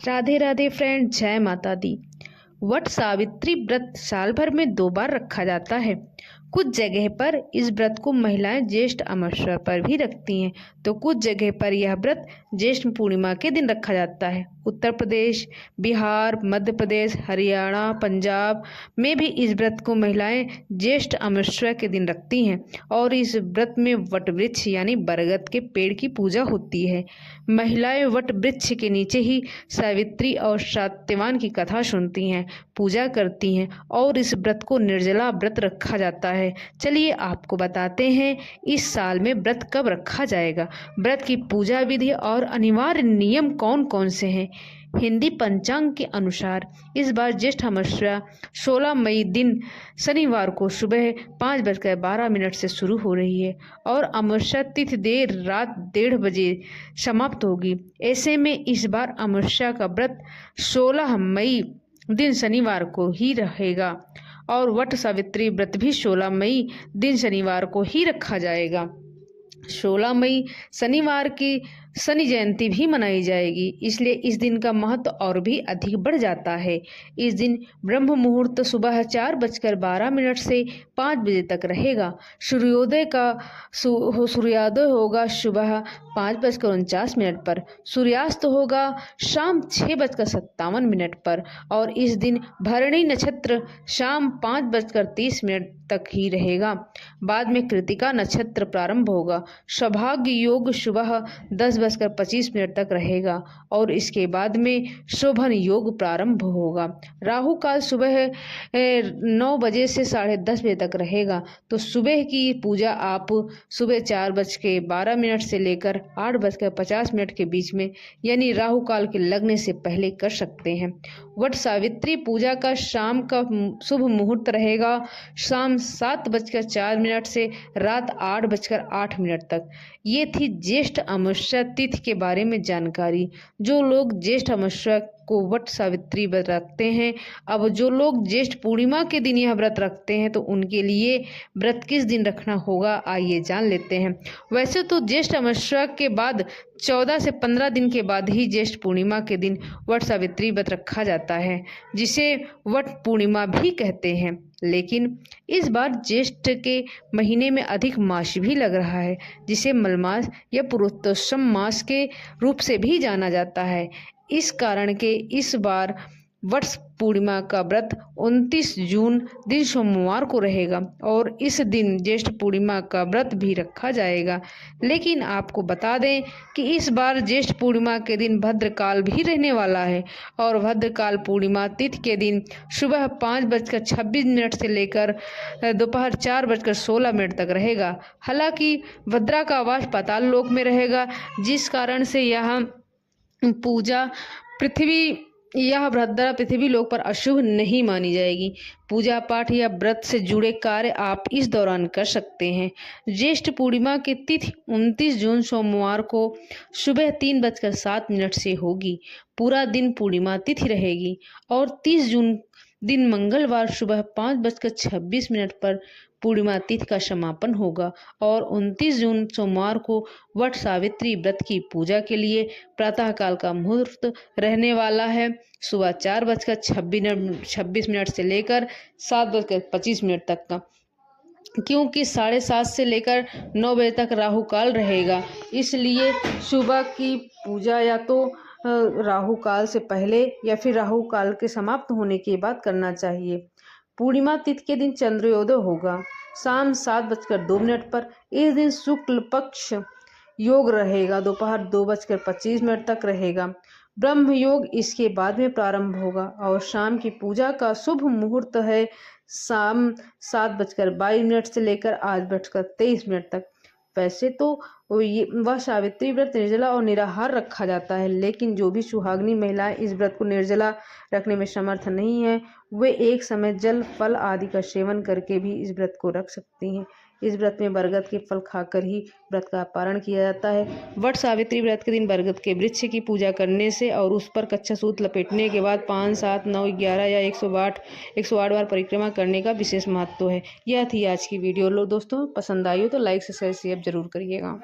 Radhe Radhe friend, जय माता दी। वट सावित्री व्रत साल भर में 2 बार रखा जाता है। कुछ जगह पर इस व्रत को महिलाएं ज्येष्ठ अमावस्या पर भी रखती हैं, तो कुछ जगह पर यह व्रत ज्येष्ठ पूर्णिमा के दिन रखा जाता है। उत्तर प्रदेश, बिहार, मध्य प्रदेश, हरियाणा, पंजाब में भी इस व्रत को महिलाएं ज्येष्ठ अमावस्या के दिन रखती हैं और इस व्रत में वट वृक्ष यानी बरगद के पेड़ की पूजा होती है। महिलाएं वट वृक्ष के नीचे ही सावित्री और सत्यवान की कथा सुनती हैं, पूजा करती हैं और इस व्रत को निर्जला व्रत रखा जाता है। चलिए आपको बताते हैं इस साल में व्रत कब रखा जाएगा, व्रत की पूजा विधि और अनिवार्य नियम कौन कौन से हैं। हिंदी पंचांग के अनुसार इस बार ज्येष्ठ अमावस्या 16 मई दिन शनिवार को सुबह 5:12 से शुरू हो रही है और अमावस्या तिथि देर रात 1:30 बजे समाप्त होगी। ऐसे में इस बार अमावस्या का व्रत 16 मई दिन शनिवार को ही रहेगा और वट सावित्री व्रत भी 16 मई दिन शनिवार को ही रखा जाएगा। 16 मई शनिवार की शनि जयंती भी मनाई जाएगी, इसलिए इस दिन का महत्व और भी अधिक बढ़ जाता है। इस दिन ब्रह्म मुहूर्त सुबह 4:12 से 5 बजे तक रहेगा। सूर्योदय होगा सुबह 5:49 पर, सूर्यास्त होगा शाम 6:57 पर और इस दिन भरणी नक्षत्र शाम 5:30 तक ही रहेगा। बाद में कृतिका नक्षत्र प्रारंभ होगा। सौभाग्य योग सुबह 10:25 तक रहेगा और इसके बाद में शोभन योग प्रारंभ होगा। राहु काल सुबह 9 बजे से 10:30 बजे तक रहेगा। तो सुबह की पूजा आप सुबह 4:12 से लेकर 8:50 के बीच में यानी राहु काल के लगने से पहले कर सकते हैं। वट सावित्री पूजा का शाम का शुभ मुहूर्त रहेगा शाम 7:04 से रात 8:08 तक। ये थी ज्येष्ठ अमावस्या तिथि के बारे में जानकारी। जो लोग ज्येष्ठ अमावस्या को वट सावित्री व्रत रखते हैं, अब जो लोग ज्येष्ठ पूर्णिमा के दिन यह व्रत रखते हैं तो उनके लिए व्रत किस दिन रखना होगा, आइए जान लेते हैं। वैसे तो ज्येष्ठ अमावस्या के बाद 14 से 15 दिन के बाद ही ज्येष्ठ पूर्णिमा के दिन वट सावित्री व्रत रखा जाता है, जिसे वट पूर्णिमा भी कहते हैं। लेकिन इस बार ज्येष्ठ के महीने में अधिक मास भी लग रहा है, जिसे मलमास या पुरुषोत्तम मास के रूप से भी जाना जाता है। इस कारण के इस बार वट पूर्णिमा का व्रत 29 जून दिन सोमवार को रहेगा और इस दिन ज्येष्ठ पूर्णिमा का व्रत भी रखा जाएगा। लेकिन आपको बता दें कि इस बार ज्येष्ठ पूर्णिमा के दिन भद्रकाल भी रहने वाला है और भद्रकाल पूर्णिमा तिथि के दिन सुबह 5:26 से लेकर दोपहर 4:16 तक रहेगा। हालांकि भद्रा का वास पाताल लोक में रहेगा, जिस कारण से यह भद्रा पृथ्वी लोक पर अशुभ नहीं मानी जाएगी। पूजा पाठ या व्रत से जुड़े कार्य आप इस दौरान कर सकते हैं। ज्येष्ठ पूर्णिमा की तिथि 29 जून सोमवार को सुबह 3:07 से होगी। पूरा दिन पूर्णिमा तिथि रहेगी और 30 जून दिन मंगलवार सुबह 5:26 पर पूर्णिमा तिथि का समापन होगा और 29 जून सोमवार को वट सावित्री व्रत की पूजा के लिए प्रातःकाल का मुहूर्त रहने वाला है, सुबह 4:26 से लेकर 7:25 तक का, क्योंकि 7:30 से लेकर 9 बजे तक राहु काल रहेगा। इसलिए सुबह की पूजा या तो राहु काल से पहले या फिर राहु काल के समाप्त होने के बाद करना चाहिए। पूर्णिमा तिथि के दिन चंद्रोदय होगा शाम 7:02 पर। इस दिन शुक्ल पक्ष योग रहेगा, दोपहर 2:25 तक रहेगा। ब्रह्म योग इसके बाद में प्रारंभ होगा और शाम की पूजा का शुभ मुहूर्त है शाम 7:22 से लेकर 8:23 तक। वैसे तो वह सावित्री व्रत निर्जला और निराहार रखा जाता है, लेकिन जो भी सुहागिनी महिलाएं इस व्रत को निर्जला रखने में समर्थ नहीं है, वे एक समय जल फल आदि का सेवन करके भी इस व्रत को रख सकती हैं। इस व्रत में बरगद के फल खाकर ही व्रत का पारण किया जाता है। वट सावित्री व्रत के दिन बरगद के वृक्ष की पूजा करने से और उस पर कच्चा सूत लपेटने के बाद 5, 7, 9, 11 या 108 बार परिक्रमा करने का विशेष महत्व है। यह थी आज की वीडियो। दोस्तों पसंद आई हो तो लाइक से शेयर जरूर करिएगा।